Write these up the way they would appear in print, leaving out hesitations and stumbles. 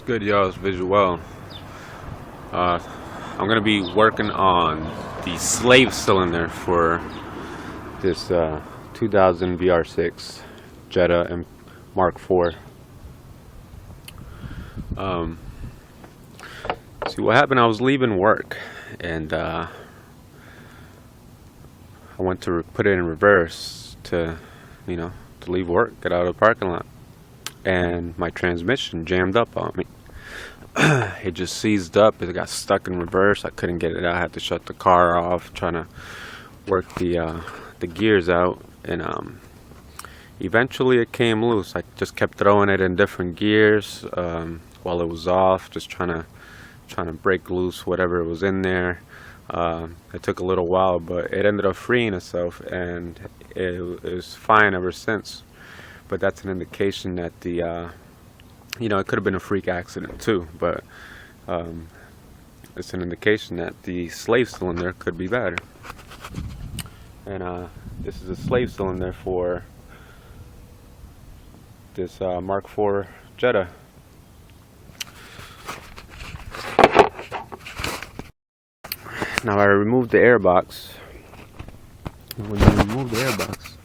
What's good, y'all? It's Vijuel. I'm gonna be working on the slave cylinder for this 2000 VR6 Jetta and MK4. See what happened? I was leaving work and I went to put it in reverse to leave work, get out of the parking lot, and my transmission jammed up on me. It just seized up. It got stuck in reverse. I couldn't get it out. I had to shut the car off, trying to work the gears out, and eventually it came loose. I just kept throwing it in different gears while it was off, just trying to break loose whatever was in there. It took a little while, but it ended up freeing itself, and it was fine ever since. But that's an indication that the it could have been a freak accident too, but it's an indication that the slave cylinder could be bad. And this is a slave cylinder for this MK4 Jetta. Now I removed the airbox. When you remove the airbox,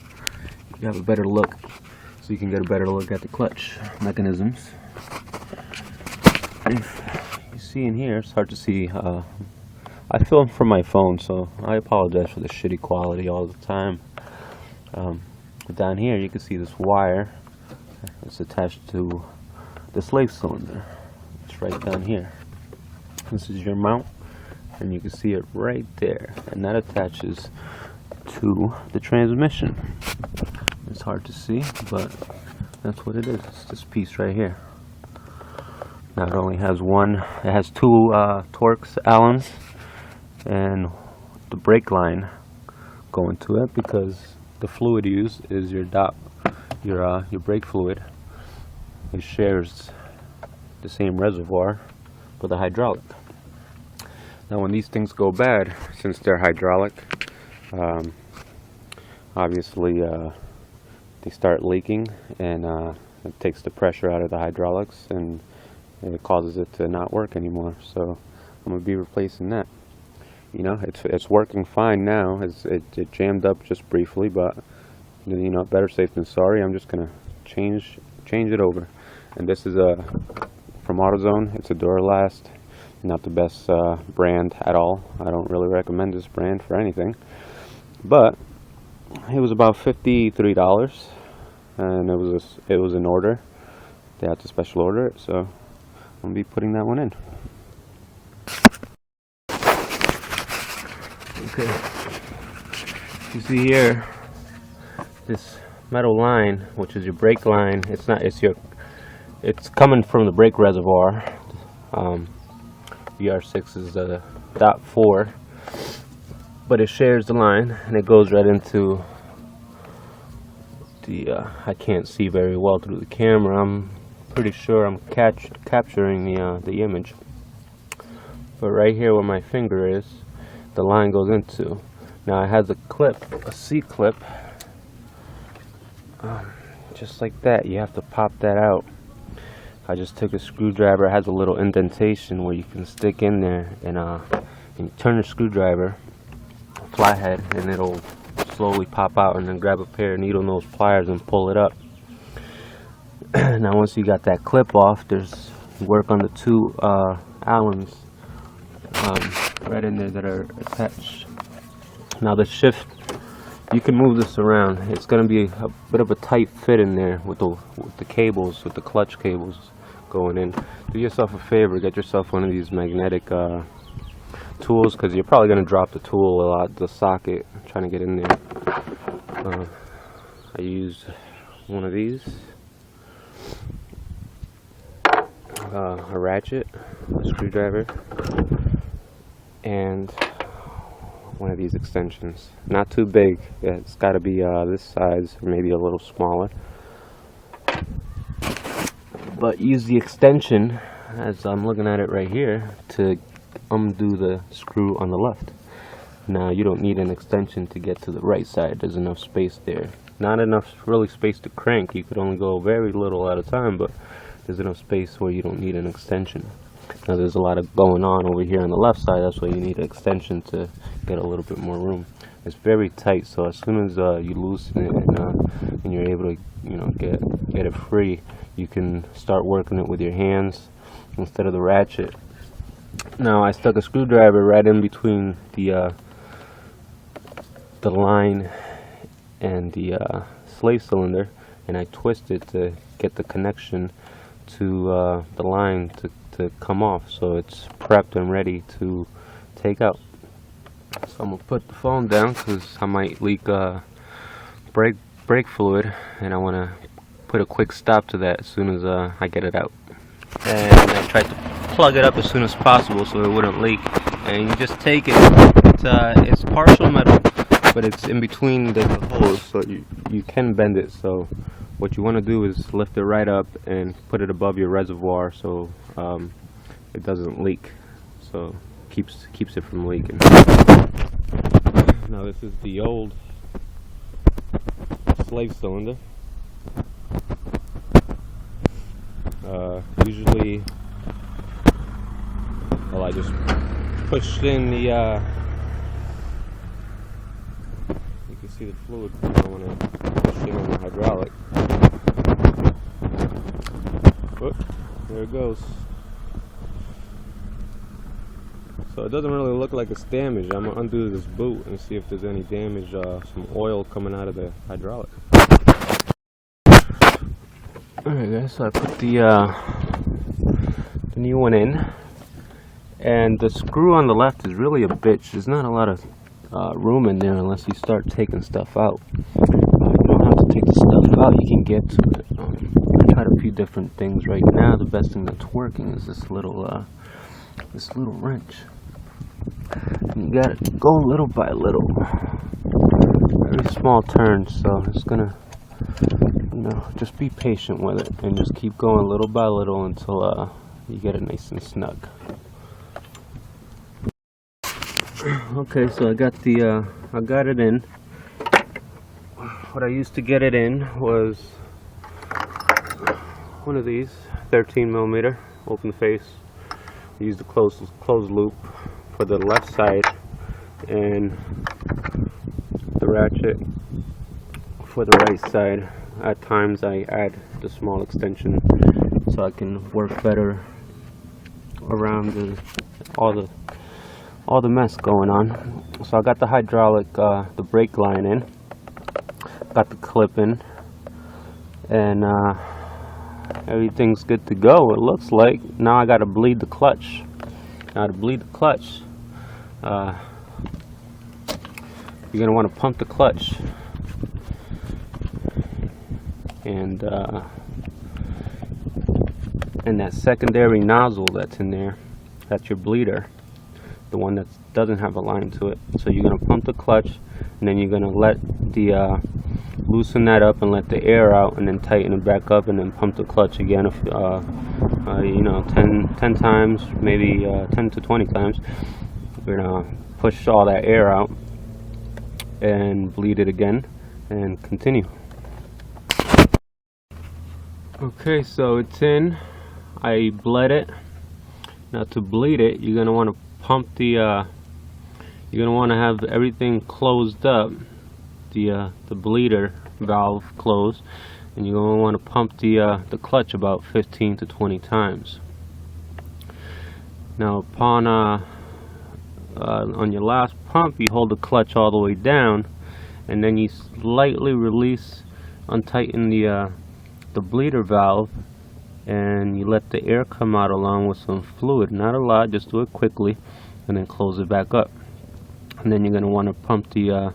you have a better look, so you can get a better look at the clutch mechanisms. If you see in here, it's hard to see. I film from my phone, so I apologize for the shitty quality all the time. But down here you can see this wire. It's attached to the slave cylinder. It's right down here. This is your mount, and you can see it right there, and that attaches to the transmission. It's hard to see, but that's what it is. It's this piece right here. Now it only has it has two Torx Allens and the brake line going to it, because the fluid used is your brake fluid. It shares the same reservoir for the hydraulic. Now when these things go bad, since they're hydraulic, obviously they start leaking, and it takes the pressure out of the hydraulics, and it causes it to not work anymore. So I'm going to be replacing that. It's working fine now. It jammed up just briefly, but better safe than sorry. I'm just going to change it over. And this is from AutoZone. It's a Duralast. Not the best brand at all. I don't really recommend this brand for anything, but it was about $53, and it was an order. They had to special order it, so I'm gonna be putting that one in. Okay, you see here this metal line, which is your brake line. It's coming from the brake reservoir. VR6 is a .4, but it shares the line, and it goes right into the I can't see very well through the camera. I'm pretty sure I'm capturing the image, but right here where my finger is, the line goes into. Now it has a C-clip, just like that. You have to pop that out. I just took a screwdriver. It has a little indentation where you can stick in there, and you turn the screwdriver flathead, and it'll slowly pop out, and then grab a pair of needle nose pliers and pull it up. Now once you got that clip off, there's work on the two Allens right in there that are attached. Now the shift, you can move this around. It's going to be a bit of a tight fit in there with the cables, with the clutch cables going in. Do yourself a favor, get yourself one of these magnetic tools, because you're probably going to drop the tool a lot, the socket, trying to get in there. I used one of these, a ratchet, a screwdriver, and one of these extensions. Not too big. It's got to be this size, or maybe a little smaller. But use the extension, as I'm looking at it right here, to undo the screw on the left. Now you don't need an extension to get to the right side. There's enough space there. Not enough really space to crank. You could only go very little at a time, but there's enough space where you don't need an extension. Now there's a lot of going on over here on the left side, that's why you need an extension to get a little bit more room. It's very tight, so as soon as you loosen it and you're able to, you know, get it free, you can start working it with your hands instead of the ratchet. Now I stuck a screwdriver right in between the line and the slave cylinder, and I twisted to get the connection to the line to come off, so it's prepped and ready to take out. So I'm gonna put the phone down because I might leak brake fluid, and I want to put a quick stop to that as soon as I get it out. And I tried to plug it up as soon as possible so it wouldn't leak. And you just take it. It's partial metal, but it's in between the holes, so you can bend it. So what you want to do is lift it right up and put it above your reservoir so it doesn't leak. So keeps it from leaking. Now this is the old slave cylinder. Usually, well, I just pushed in the, you can see the fluid when I push it on the hydraulic. Whoop, there it goes. So it doesn't really look like it's damaged. I'm gonna undo this boot and see if there's any damage, some oil coming out of the hydraulic. Alright guys, so I put the new one in, and the screw on the left is really a bitch. There's not a lot of room in there unless you start taking stuff out. You don't have to take the stuff out, you can get to it. I tried a few different things. Right now the best thing that's working is this little wrench. And you gotta go little by little, very small turns, so it's gonna, you know, just be patient with it and just keep going little by little until you get it nice and snug. Okay, so I got it in. What I used to get it in was one of these 13mm open face. I used the closed loop for the left side and the ratchet for the right side. At times I add the small extension so I can work better around all the mess going on. So I got the hydraulic, the brake line in, got the clip in, and everything's good to go, it looks like. Now I gotta bleed the clutch. Now to bleed the clutch, you're gonna want to pump the clutch, and that secondary nozzle that's in there, that's your bleeder, the one that doesn't have a line to it. So you're gonna pump the clutch, and then you're gonna let the loosen that up and let the air out, and then tighten it back up, and then pump the clutch again. If you know, 10 times, maybe 10 to 20 times. We're gonna push all that air out and bleed it again and continue. Okay, so it's in. I bled it. Now to bleed it, you're gonna want to pump the you're gonna want to have everything closed up, the bleeder valve closed, and you're gonna want to pump the clutch about 15 to 20 times. Now upon on your last pump, you hold the clutch all the way down, and then you slightly release, untighten the bleeder valve, and you let the air come out along with some fluid. Not a lot, just do it quickly, and then close it back up. And then you're going to want to pump the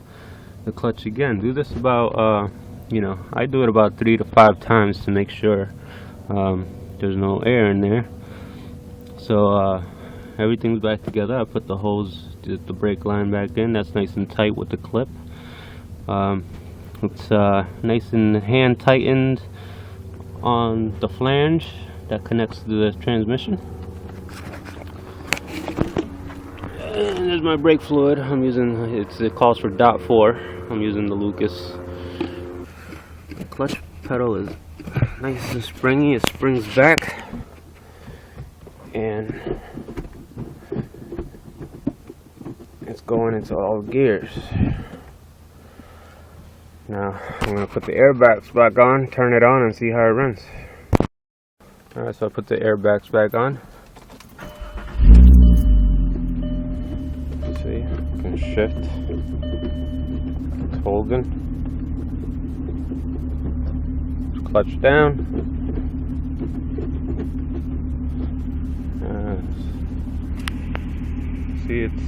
clutch again. Do this about you know, I do it about 3 to 5 times to make sure there's no air in there. So everything's back together. I put the hose, the brake line back in. That's nice and tight with the clip. It's nice and hand tightened on the flange that connects to the transmission. And there's my brake fluid. I'm using, it calls for .4. I'm using the Lucas. The clutch pedal is nice and springy. It springs back, and it's going into all gears. Now I'm going to put the airbags back on, turn it on, and see how it runs. Alright, so I put the airbags back on. See, you can shift. It's holding. Clutch down. See, it's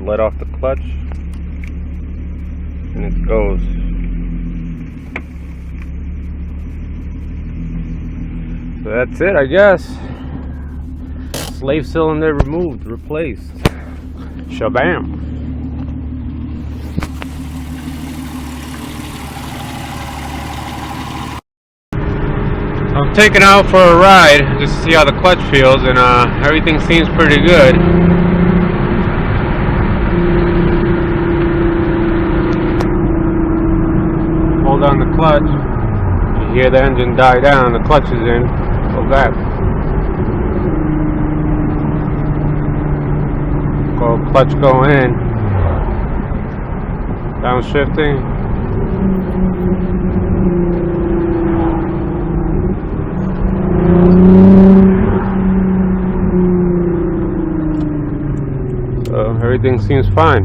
let off the clutch, and it goes. So that's it, I guess. Slave cylinder removed, replaced. Shabam. I'm taking out for a ride just to see how the clutch feels, and everything seems pretty good. Hold on the clutch. You hear the engine die down, the clutch is in. Go back. Go clutch going in. Downshifting. So everything seems fine.